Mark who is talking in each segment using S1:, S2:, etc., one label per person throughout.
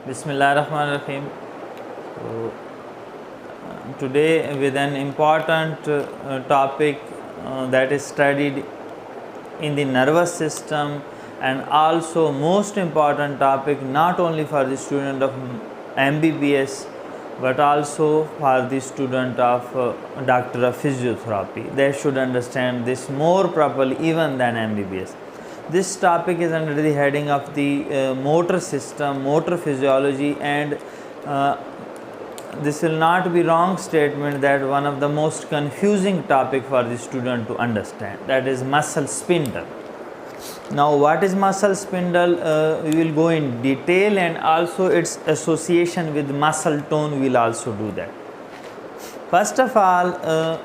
S1: Bismillahirrahmanirrahim. So, today with an important topic that is studied in the nervous system, and also most important topic not only for the student of MBBS but also for the student of doctor of physiotherapy. They should understand this more properly even than MBBS. This topic is under the heading of the motor system, motor physiology, and this will not be wrong statement that one of the most confusing topic for the student to understand, that is muscle spindle. Now what is muscle spindle, we will go in detail, and also its association with muscle tone we will also do that. First of all,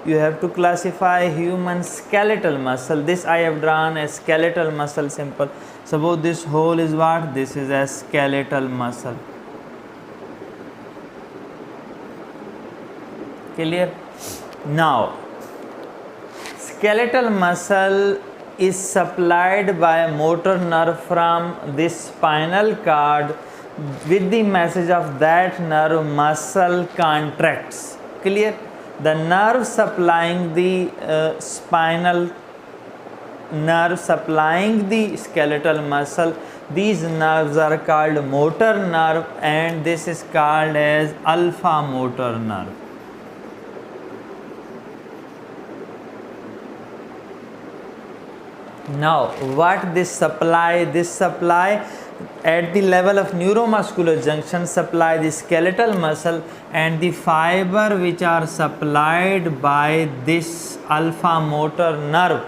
S1: you have to classify human skeletal muscle. This I have drawn as skeletal muscle, simple. Suppose this whole is what? This is a skeletal muscle. Clear? Now, skeletal muscle is supplied by a motor nerve from this spinal cord. With the message of that nerve, muscle contracts. Clear? The nerve supplying the spinal nerve supplying the skeletal muscle, these nerves are called motor nerve, and this is called as alpha motor nerve. Now what this supply? This supply at the level of neuromuscular junction supply the skeletal muscle, and the fiber which are supplied by this alpha motor nerve,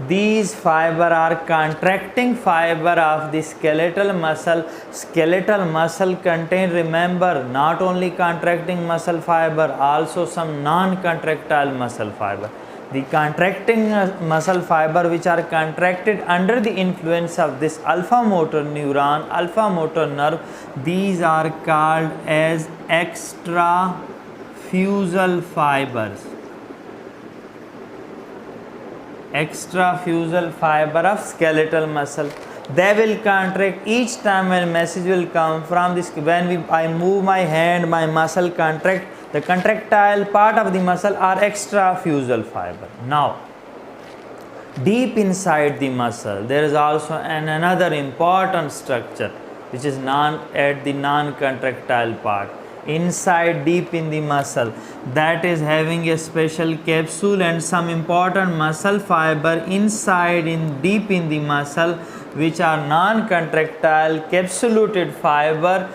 S1: these fiber are contracting fiber of the skeletal muscle. Skeletal muscle contain, remember, not only contracting muscle fiber, also some non-contractile muscle fiber. The contracting muscle fiber which are contracted under the influence of this alpha motor neuron, alpha motor nerve, these are called as extrafusal fibers. Extrafusal fiber of skeletal muscle. They will contract each time when message will come from this. When I move my hand, my muscle contract. The contractile part of the muscle are extrafusal fiber. Now, deep inside the muscle, there is also another important structure which is at the non-contractile part. Inside, deep in the muscle, that is having a special capsule and some important muscle fiber inside, deep in the muscle, which are non-contractile capsulated fiber.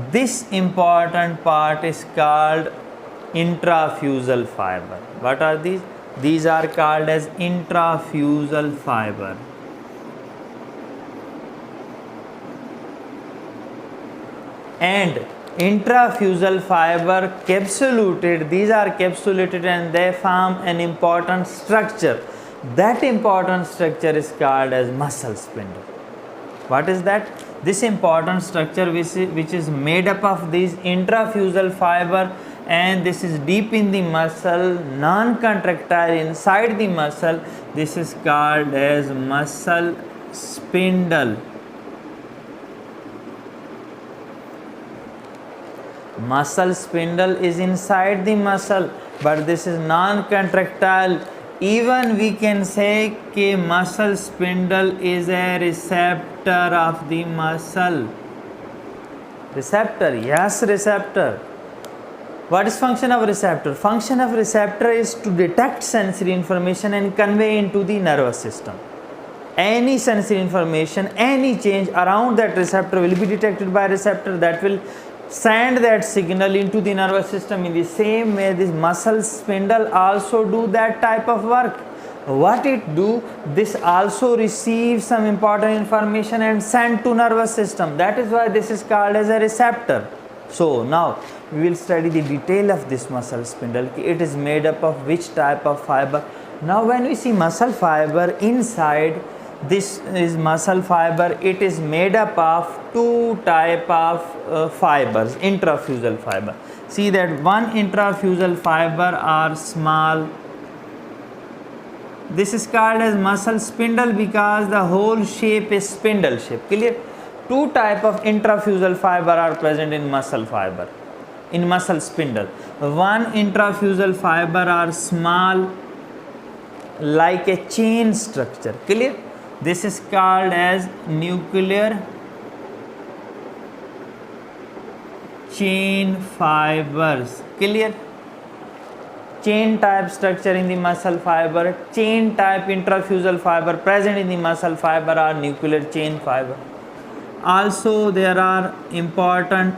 S1: This important part is called intrafusal fiber. What are these? These are called as intrafusal fiber. And intrafusal fiber capsulated, these are capsulated and they form an important structure. That important structure is called as muscle spindle. What is that? This important structure which is made up of these intrafusal fiber, and this is deep in the muscle, non-contractile inside the muscle. This is called as muscle spindle. Muscle spindle is inside the muscle, but this is non-contractile. Even we can say that muscle spindle is a receptor of the muscle. Receptor, yes, receptor. What is function of receptor? Function of receptor is to detect sensory information and convey into the nervous system. Any sensory information, any change around that receptor will be detected by receptor, that will send that signal into the nervous system. In the same way, this muscle spindle also do that type of work. What it do? This also receives some important information and send to nervous system. That is why this is called as a receptor. So now we will study the detail of this muscle spindle. It is made up of which type of fiber. Now when we see muscle fiber inside, this is muscle fiber. It is made up of two type of fibers, intrafusal fiber. See that one intrafusal fiber are small. This is called as muscle spindle because the whole shape is spindle shape. Clear? two type of intrafusal fiber are present in muscle fiber, in muscle spindle. One intrafusal fiber are small like a chain structure. Clear? This is called as nuclear chain fibers. Clear? Chain type structure in the muscle fiber, chain type intrafusal fiber present in the muscle fiber are nuclear chain fiber. Also there are important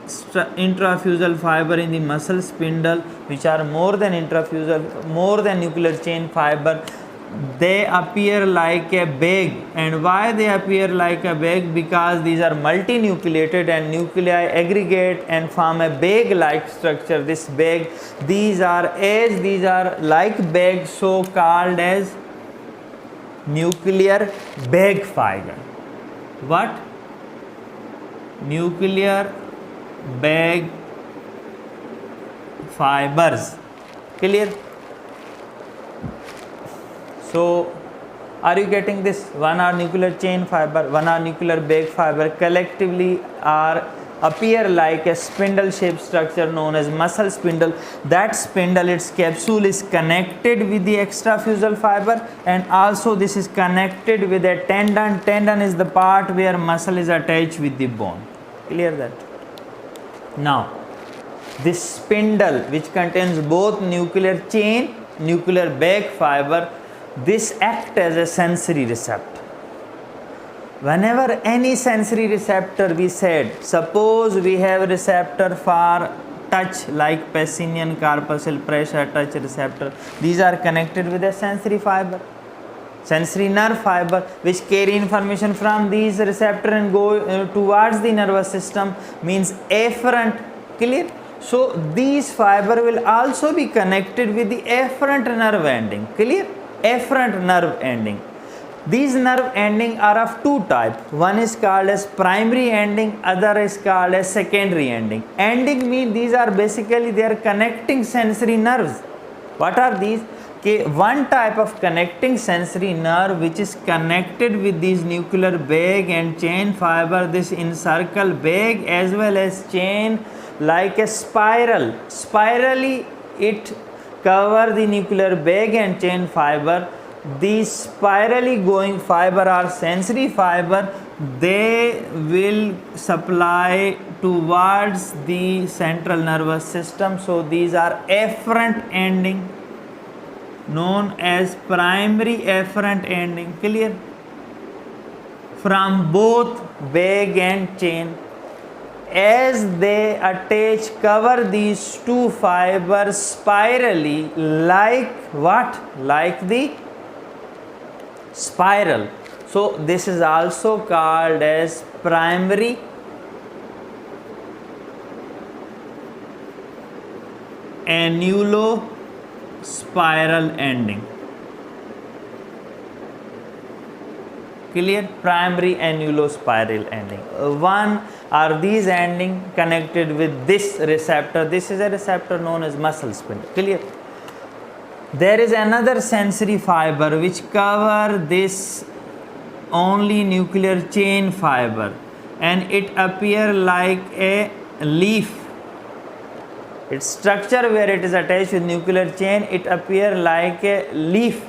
S1: intrafusal fiber in the muscle spindle which are more than nuclear chain fiber. They appear like a bag. And why they appear like a bag? Because these are multinucleated and nuclei aggregate and form a bag like structure. This bag, these are like bags, so called as nuclear bag fiber. What? Nuclear bag fibers. Clear? So are you getting this? One are nuclear chain fiber, one are nuclear bag fiber, collectively appear like a spindle shaped structure known as muscle spindle. That spindle, its capsule is connected with the extrafusal fiber, and also this is connected with a tendon. Tendon is the part where muscle is attached with the bone. Clear that? Now this spindle which contains both nuclear chain, nuclear bag fiber, this act as a sensory receptor. Whenever any sensory receptor, we said, suppose we have a receptor for touch like Pacinian corpuscle pressure touch receptor, these are connected with a sensory fiber, sensory nerve fiber, which carry information from these receptor and go towards the nervous system, means afferent. Clear? So these fiber will also be connected with the afferent nerve ending. Clear? Afferent nerve ending. These nerve ending are of two types. One is called as primary ending, other is called as secondary ending. Ending means these are basically they are connecting sensory nerves. What are these? Okay, one type of connecting sensory nerve which is connected with these nuclear bag and chain fiber, this encircle bag as well as chain like a spiral. Spirally it cover the nuclear bag and chain fiber. These spirally going fiber are sensory fiber. They will supply towards the central nervous system. So these are afferent ending, known as primary afferent ending. Clear? From both bag and chain. As they attach, cover these two fibers spirally like what? Like the spiral. So this is also called as primary annulospiral ending. Clear? Primary annulospiral ending. One are these ending connected with this receptor. This is a receptor known as muscle spindle. Clear? There is another sensory fiber which cover this only nuclear chain fiber, and it appear like a leaf. Its structure where it is attached with nuclear chain, it appear like a leaf,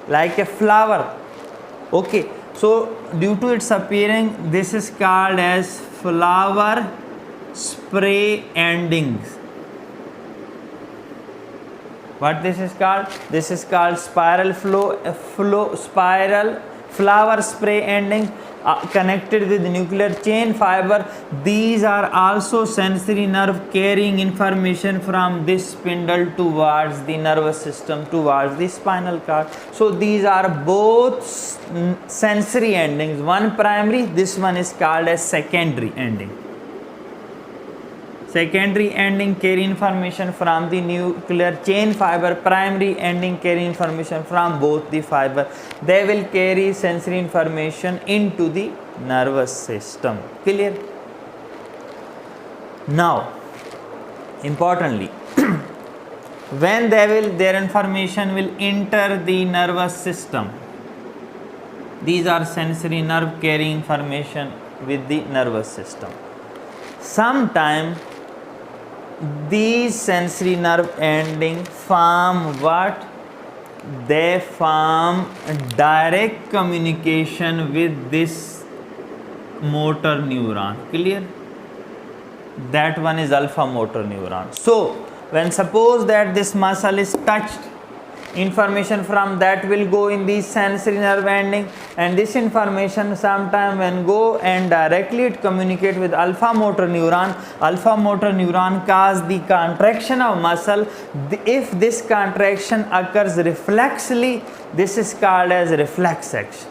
S1: like a flower. Okay, so due to its appearing, this is called as flower spray endings. What this is called? This is called spiral spiral flower spray ending connected with nuclear chain fiber. These are also sensory nerve carrying information from this spindle towards the nervous system, towards the spinal cord. So these are both sensory endings. One primary, this one is called as secondary ending. Secondary ending carry information from the nuclear chain fiber. Primary ending carry information from both the fiber. They will carry sensory information into the nervous system. Clear? Now, importantly, when their information will enter the nervous system, these are sensory nerve carrying information with the nervous system. Sometimes these sensory nerve ending form what? They form direct communication with this motor neuron. Clear? That one is alpha motor neuron. So when suppose that this muscle is touched, information from that will go in the sensory nerve ending, and this information sometime when go and directly it communicate with alpha motor neuron. Alpha motor neuron cause the contraction of muscle. If this contraction occurs reflexly, this is called as reflex action.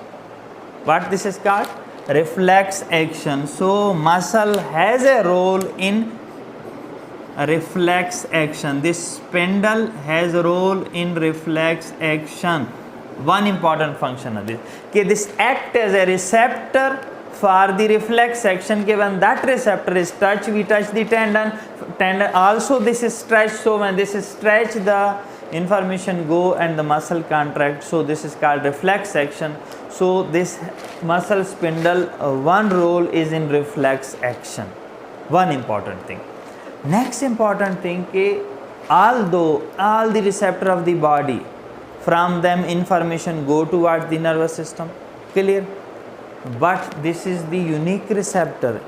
S1: What this is called? Reflex action. So muscle has a role in reflex action. This spindle has a role in reflex action. One important function of this. Okay, this act as a receptor for the reflex action. Okay, when that receptor is touched, we touch the tendon. Tendon also this is stretched. So when this is stretched, the information go and the muscle contract. So this is called reflex action. So this muscle spindle, one role is in reflex action. One important thing. Next important thing, although all the receptor of the body, from them information go towards the nervous system, clear, but this is the unique receptor.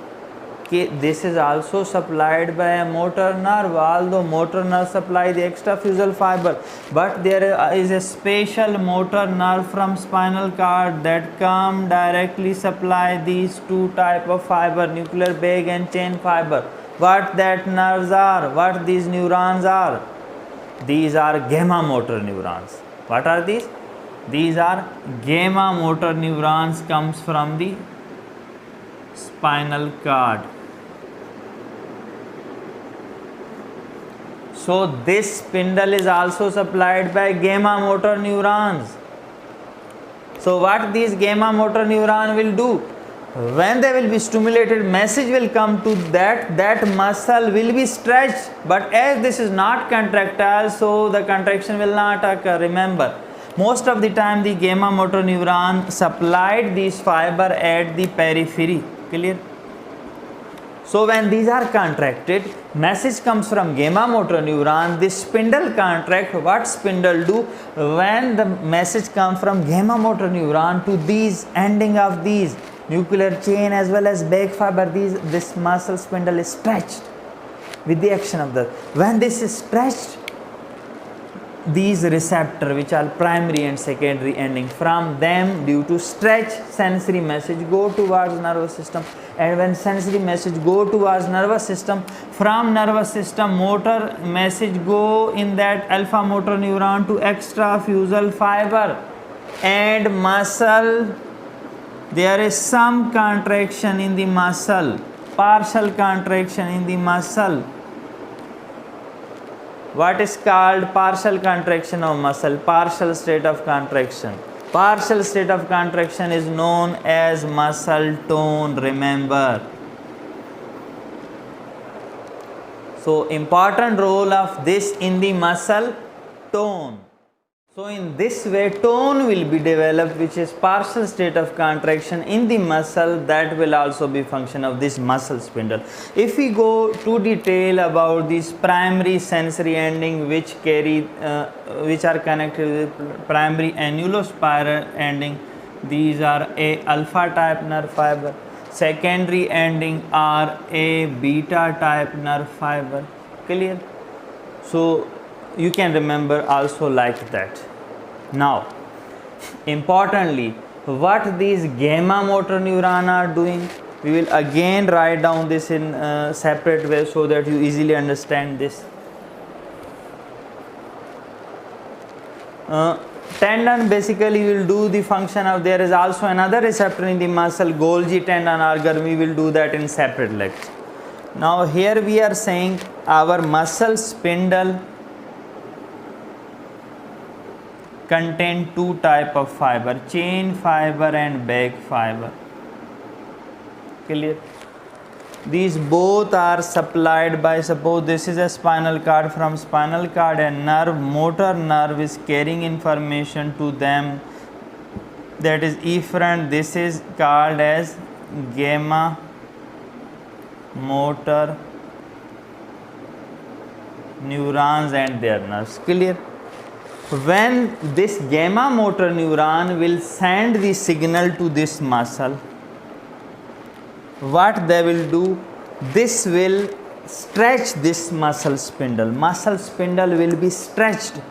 S1: This is also supplied by a motor nerve, although motor nerve supply the extrafusal fiber, but there is a special motor nerve from spinal cord that come directly supply these two type of fiber, nuclear bag and chain fiber. What that nerves are, what these neurons are? These are gamma motor neurons. What are these? These are gamma motor neurons, comes from the spinal cord. So this spindle is also supplied by gamma motor neurons. So what these gamma motor neuron will do? When they will be stimulated, message will come to that muscle will be stretched, but as this is not contractile, so the contraction will not occur. Remember, most of the time the gamma motor neuron supplied these fiber at the periphery. Clear? So when these are contracted, message comes from gamma motor neuron. This spindle contract. What spindle do? When the message comes from gamma motor neuron to these ending of these nuclear chain as well as bag fiber, this muscle spindle is stretched with the action of the. When this is stretched, these receptor which are primary and secondary ending, from them due to stretch, sensory message go towards nervous system, and when sensory message go towards nervous system, from nervous system motor message go in that alpha motor neuron to extrafusal fiber and muscle. There is some contraction in the muscle, partial contraction in the muscle. What is called partial contraction of muscle? Partial state of contraction. Partial state of contraction is known as muscle tone, remember. So important role of this in the muscle tone. So in this way tone will be developed, which is partial state of contraction in the muscle, that will also be function of this muscle spindle. If we go to detail about these primary sensory ending which are connected with primary annulospiral ending, these are a alpha type nerve fiber. Secondary ending are a beta type nerve fiber. Clear? So you can remember also like that. Now importantly, what these gamma motor neuron are doing, we will again write down this in separate way so that you easily understand this. Tendon basically will do the function of, there is also another receptor in the muscle, Golgi tendon organ, we will do that in separate lecture. Now here we are saying our muscle spindle contain two type of fiber, chain fiber and bag fiber. Clear? These both are supplied by, suppose this is a spinal cord, from spinal cord a nerve, motor nerve is carrying information to them, that is efferent. This is called as gamma motor neurons and their nerves. Clear? When this gamma motor neuron will send the signal to this muscle, what they will do, this will stretch this muscle spindle. Muscle spindle will be stretched.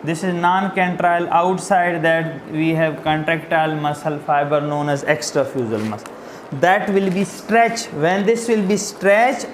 S1: This is non-contractile. Outside that we have contractile muscle fiber known as extrafusal muscle. That will be stretched. When this will be stretched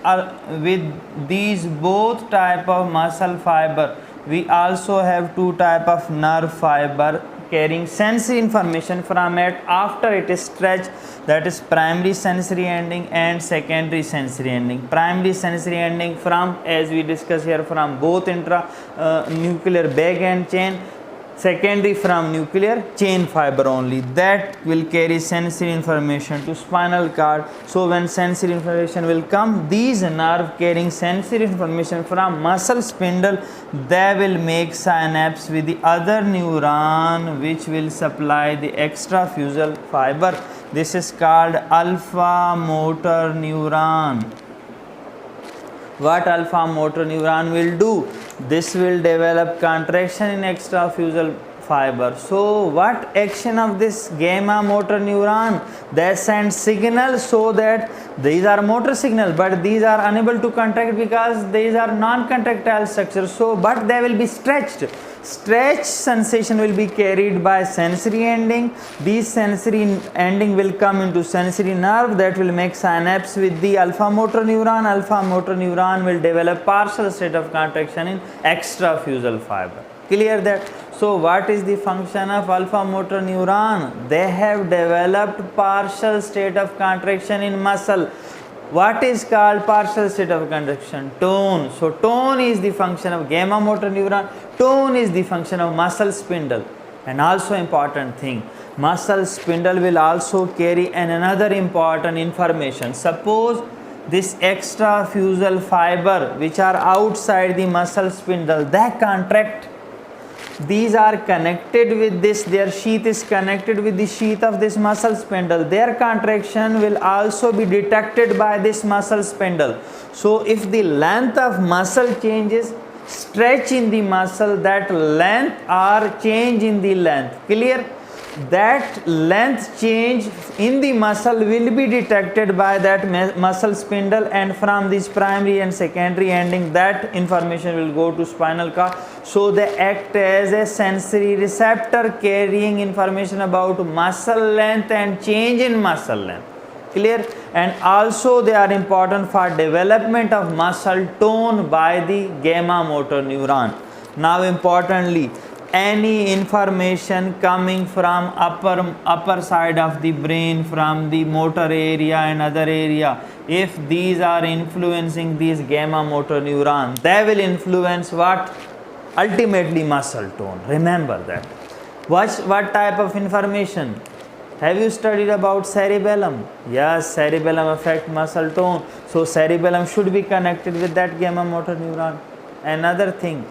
S1: with these both type of muscle fiber, we also have two type of nerve fiber carrying sensory information from it after it is stretched, that is primary sensory ending and secondary sensory ending. Primary sensory ending from, as we discuss here, from both nuclear bag end chain, secondary from nuclear chain fiber only, that will carry sensory information to spinal cord. So when sensory information will come, these nerve carrying sensory information from muscle spindle, they will make synapse with the other neuron which will supply the extrafusal fiber. This is called alpha motor neuron. What alpha motor neuron will do? This will develop contraction in extrafusal fiber. So what action of this gamma motor neuron? They send signals so that these are motor signals, but these are unable to contract because these are non-contractile structures. So but they will be stretched. Stretch sensation will be carried by sensory ending. These sensory ending will come into sensory nerve that will make synapse with the alpha motor neuron. Alpha motor neuron will develop partial state of contraction in extrafusal fiber. Clear that? So what is the function of alpha motor neuron? They have developed partial state of contraction in muscle. What is called partial state of contraction? Tone. So tone is the function of gamma motor neuron. Tone is the function of muscle spindle. And also important thing, muscle spindle will also carry another important information. Suppose this extrafusal fiber which are outside the muscle spindle, they contract. These are connected with this, their sheath is connected with the sheath of this muscle spindle. Their contraction will also be detected by this muscle spindle. So if the length of muscle changes, stretch in the muscle, that length or change in the length, clear? That length change in the muscle will be detected by that muscle spindle, and from this primary and secondary ending, that information will go to spinal cord. So they act as a sensory receptor carrying information about muscle length and change in muscle length. Clear? And also they are important for development of muscle tone by the gamma motor neuron. Now importantly, any information coming from upper side of the brain, from the motor area and other area, if these are influencing these gamma motor neuron, they will influence what? Ultimately muscle tone. Remember that. What type of information? Have you studied about cerebellum? Yes, cerebellum affect muscle tone. So cerebellum should be connected with that gamma motor neuron. Another thing,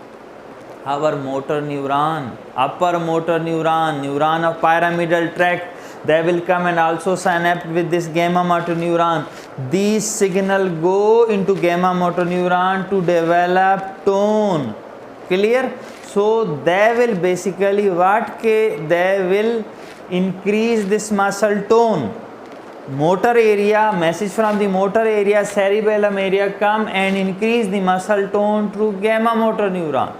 S1: our motor neuron, upper motor neuron, neuron of pyramidal tract, they will come and also synapse with this gamma motor neuron. These signal go into gamma motor neuron to develop tone. Clear? So they will basically they will increase this muscle tone. Motor area, message from the motor area, cerebellum area come and increase the muscle tone through gamma motor neuron.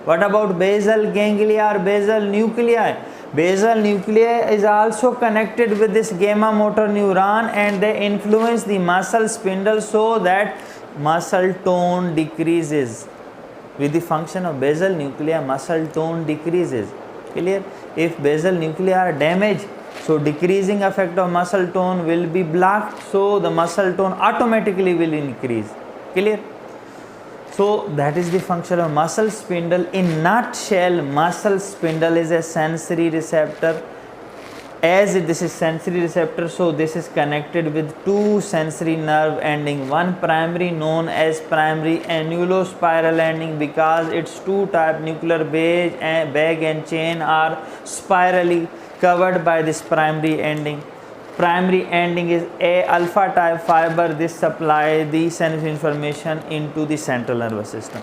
S1: What about basal ganglia or basal nuclei? Basal nuclei is also connected with this gamma motor neuron, and they influence the muscle spindle so that muscle tone decreases. With the function of basal nuclei, muscle tone decreases. Clear? If basal nuclei are damaged, so decreasing effect of muscle tone will be blocked, so the muscle tone automatically will increase. Clear? So that is the function of muscle spindle. In nutshell, muscle spindle is a sensory receptor. As this is sensory receptor, so this is connected with two sensory nerve ending. One primary known as primary annulospiral ending because its two type nuclear bag and chain are spirally covered by this primary ending. primary ending is A alpha type fiber. This supply the sensory information into the central nervous system.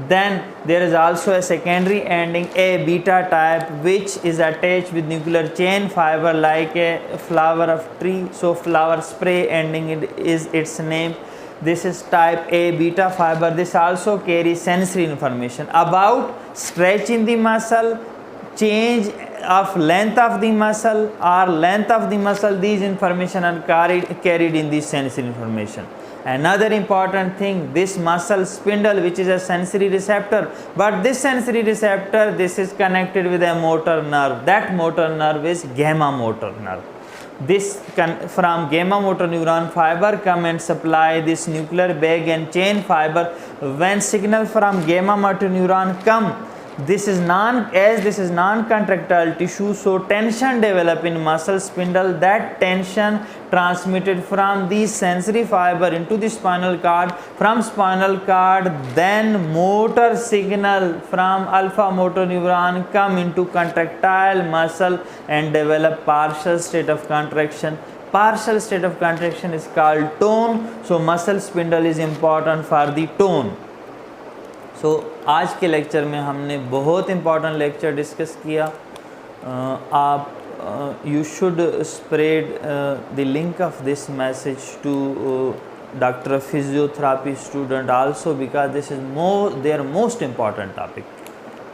S1: Then there is also a secondary ending A beta type, which is attached with nuclear chain fiber like a flower of tree. So flower spray ending is its name. This is type A beta fiber. This also carries sensory information about stretch in the muscle, change of length of the muscle or length of the muscle. These information are carried in the sensory information. Another important thing, this muscle spindle, which is a sensory receptor, but this sensory receptor, this is connected with a motor nerve. That motor nerve is gamma motor nerve. This from gamma motor neuron fiber come and supply this nuclear bag and chain fiber. When signal from gamma motor neuron come, this is non-contractile tissue, so tension develop in muscle spindle. That tension transmitted from the sensory fiber into the spinal cord. From spinal cord, then motor signal from alpha motor neuron come into contractile muscle and develop partial state of contraction. Partial state of contraction is called tone. So muscle spindle is important for the tone. तो आज के lecture में हमने बहुत important lecture discuss किया. आप you should spread the link of this message to doctor physiotherapy student also because this is their most important topic.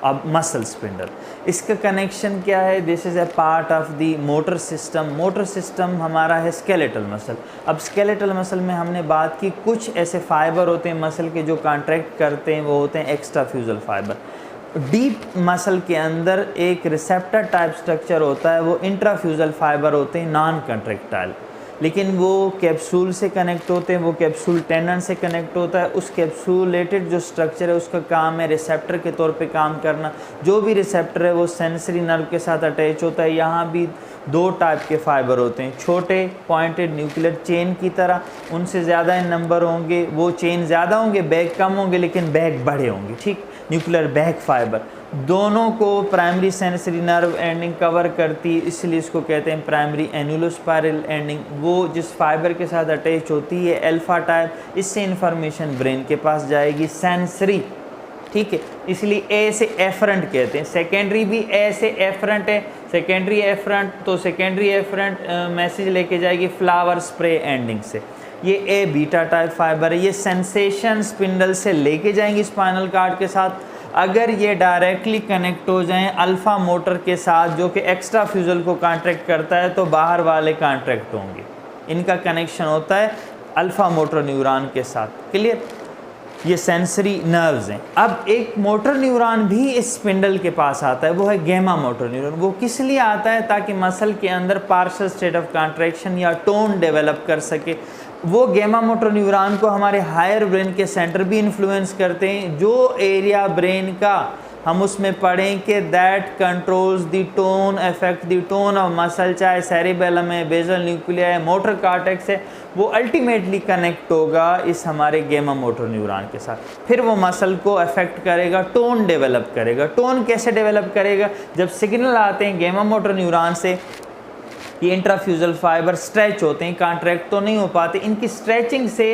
S1: अब muscle spindle, इसका कनेक्शन क्या है? This is a part of the motor system. Motor system हमारा है skeletal muscle. अब skeletal muscle में हमने बात की कुछ ऐसे फाइबर होते हैं मसल के जो कॉन्ट्रैक्ट करते हैं, वो होते हैं एक्स्ट्राफ्यूजल फाइबर. डीप मसल के अंदर एक रिसेप्टर टाइप स्ट्रक्चर होता है, वो इंट्राफ्यूजल फाइबर होते हैं नॉन कॉन्ट्रैक्टाइल, लेकिन वो कैप्सूल से कनेक्ट होते हैं. वो कैप्सूल टेंडन से कनेक्ट होता है. उस कैप्सूलेटेड जो स्ट्रक्चर है उसका काम है रिसेप्टर के तौर पे काम करना. जो भी रिसेप्टर है वो सेंसरी नर्व के साथ अटैच होता है. यहाँ भी दो टाइप के फाइबर होते हैं, छोटे पॉइंटेड न्यूक्लियर चेन की तरह, उनसे ज़्यादा इन नंबर होंगे, वो चेन ज़्यादा होंगे, बैग कम होंगे, लेकिन बैग बड़े होंगे. ठीक, न्यूक्लियर बैग फाइबर दोनों को primary sensory nerve ending cover करती है, इसलिए इसको कहते हैं प्राइमरी एन्यूलोस्पायरल एंडिंग. वो जिस फाइबर के साथ अटैच होती है अल्फा टाइप, इससे इंफॉर्मेशन ब्रेन के पास जाएगी सेंसरी. ठीक है, इसलिए ए से एफरेंट कहते हैं. सेकेंडरी भी ए से एफरेंट है. सेकेंडरी एफरेंट, तो सेकेंडरी एफरेंट मैसेज लेके जाएगी फ्लावर स्प्रे एंडिंग से. ये ए बीटा टाइप फाइबर है. ये सेंसेशन स्पिंडल से लेके जाएंगी स्पाइनल कॉर्ड के साथ. अगर ये डायरेक्टली कनेक्ट हो जाएं अल्फ़ा मोटर के साथ जो कि एक्स्ट्रा फ्यूजल को कॉन्ट्रैक्ट करता है, तो बाहर वाले कॉन्ट्रैक्ट होंगे. इनका कनेक्शन होता है अल्फ़ा मोटर न्यूरॉन के साथ. क्लियर? ये सेंसरी नर्व्स हैं. अब एक मोटर न्यूरॉन भी इस स्पिंडल के पास आता है, वो है गैमा मोटर न्यूरॉन. वो किस लिए आता है? ताकि मसल के अंदर पार्शियल स्टेट ऑफ कॉन्ट्रैक्शन या टोन डेवलप कर सके. वो गैमा मोटर न्यूरॉन को हमारे हायर ब्रेन के सेंटर भी इन्फ्लुएंस करते हैं. जो एरिया ब्रेन का हम उसमें पढ़ें कि that controls the tone, affect the tone of muscle, चाहे सेरिबेलम है, बेसल न्यूक्लिया है, मोटर कॉर्टेक्स है, वो अल्टीमेटली कनेक्ट होगा इस हमारे गैमा मोटर न्यूरॉन के साथ. फिर वो मसल को अफेक्ट करेगा, टोन डेवलप करेगा. टोन कैसे डेवलप करेगा? जब सिग्नल आते हैं गैमा मोटर न्यूरॉन से, ये इंट्राफ्यूजल फाइबर स्ट्रेच होते हैं, कॉन्ट्रैक्ट तो नहीं हो पाते. इनकी स्ट्रेचिंग से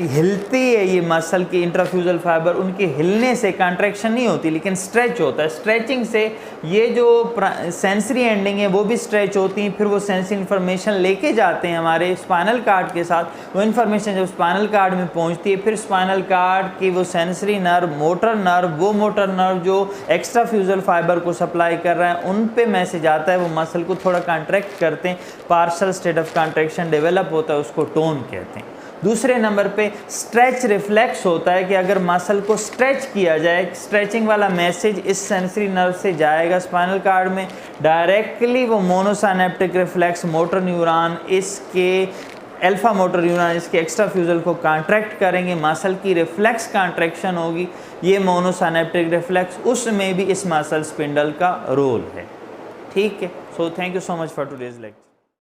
S1: हिलती है ये मसल की इंट्राफ्यूजल फाइबर, उनके हिलने से कॉन्ट्रैक्शन नहीं होती लेकिन स्ट्रेच होता है. स्ट्रेचिंग से ये जो सेंसरी एंडिंग है वो भी स्ट्रेच होती हैं. फिर वो सेंसरी इन्फॉर्मेशन लेके जाते हैं हमारे स्पाइनल कार्ड के साथ. वो इन्फॉर्मेशन जब स्पाइनल कार्ड में पहुंचती है, फिर स्पाइनल कार्ड की वो सेंसरी नर्व, मोटर नर्व, वो मोटर नर्व जो एक्स्ट्रा फ्यूजल फाइबर को सप्लाई कर रहा है, उन पे मैसेज आता है. वो मसल को थोड़ा कॉन्ट्रैक्ट करते हैं, partial state of contraction develop होता है, उसको टोन कहते हैं. दूसरे नंबर पे स्ट्रेच रिफ्लेक्स होता है कि अगर मसल को स्ट्रेच किया जाए, स्ट्रेचिंग वाला मैसेज इस सेंसरी नर्व से जाएगा स्पाइनल कार्ड में. डायरेक्टली वो मोनोसाइनेप्टिक रिफ्लेक्स मोटर न्यूरॉन इसके अल्फा मोटर न्यूरॉन इसके एक्स्ट्रा फ्यूजल को कॉन्ट्रैक्ट करेंगे, मसल की रिफ्लेक्स कॉन्ट्रैक्शन होगी. ये मोनोसाइनेप्टिक रिफ्लेक्स, उसमें भी इस मसल स्पिंडल का रोल है. ठीक है. So thank you so much for today's lecture.